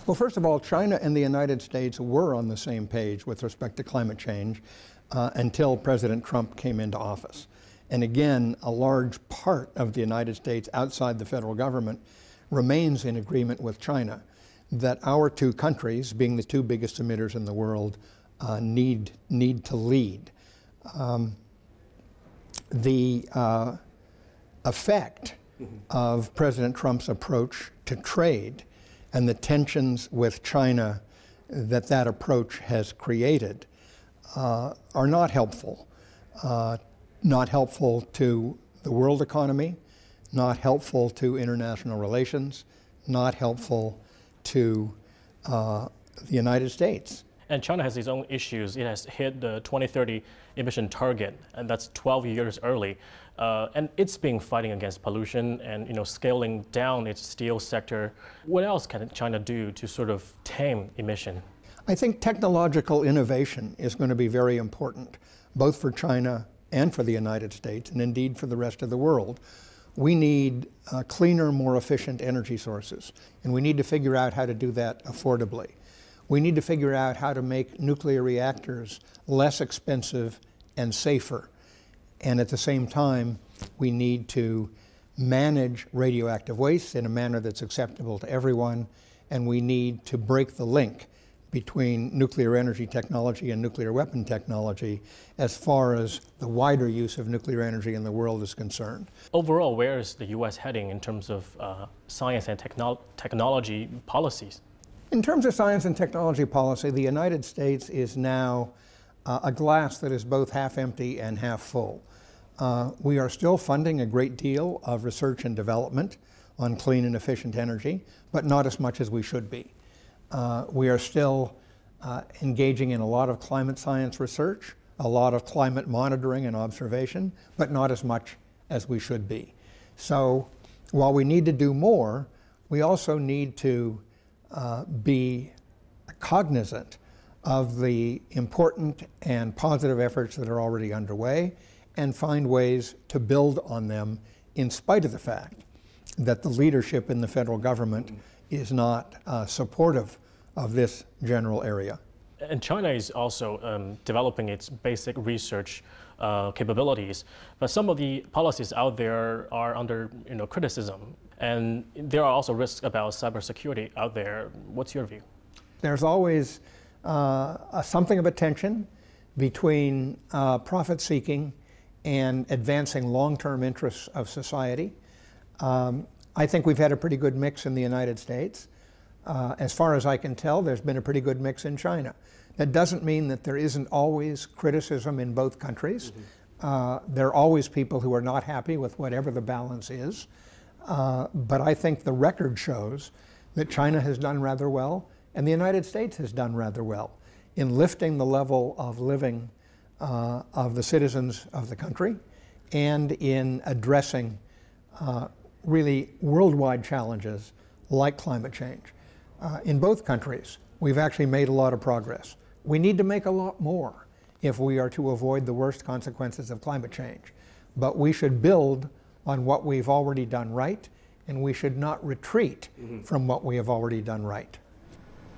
Well, first of all, China and the United States were on the same page with respect to climate change until President Trump came into office. And again, a large part of the United States outside the federal government remains in agreement with China that our two countries, being the two biggest emitters in the world, need to lead. The effect of President Trump's approach to trade and the tensions with China that approach has created are not helpful. Not helpful to the world economy, not helpful to international relations, not helpful to the United States. And China has its own issues. It has hit the 2030 emission target, and that's 12 years early. And it's been fighting against pollution and scaling down its steel sector. What else can China do to sort of tame emission? I think technological innovation is going to be very important, both for China and for the United States, and indeed for the rest of the world. We need cleaner, more efficient energy sources, and we need to figure out how to do that affordably. We need to figure out how to make nuclear reactors less expensive and safer. And at the same time, we need to manage radioactive waste in a manner that's acceptable to everyone, and we need to break the link between nuclear energy technology and nuclear weapon technology as far as the wider use of nuclear energy in the world is concerned. Overall, where is the U.S. heading in terms of science and technology policies? In terms of science and technology policy, the United States is now a glass that is both half empty and half full. We are still funding a great deal of research and development on clean and efficient energy, but not as much as we should be. We are still engaging in a lot of climate science research, a lot of climate monitoring and observation, but not as much as we should be. So while we need to do more, we also need to be cognizant of the important and positive efforts that are already underway and find ways to build on them in spite of the fact that the leadership in the federal government is not supportive of this general area. And China is also developing its basic research capabilities, but some of the policies out there are under criticism, and there are also risks about cybersecurity out there. What's your view? There's always something of a tension between profit-seeking and advancing long-term interests of society. I think we've had a pretty good mix in the United States. As far as I can tell, there's been a pretty good mix in China. That doesn't mean that there isn't always criticism in both countries. There are always people who are not happy with whatever the balance is. But I think the record shows that China has done rather well, and the United States has done rather well in lifting the level of living of the citizens of the country and in addressing really worldwide challenges like climate change. In both countries, we've actually made a lot of progress. We need to make a lot more if we are to avoid the worst consequences of climate change. But we should build on what we've already done right, and we should not retreat from what we have already done right.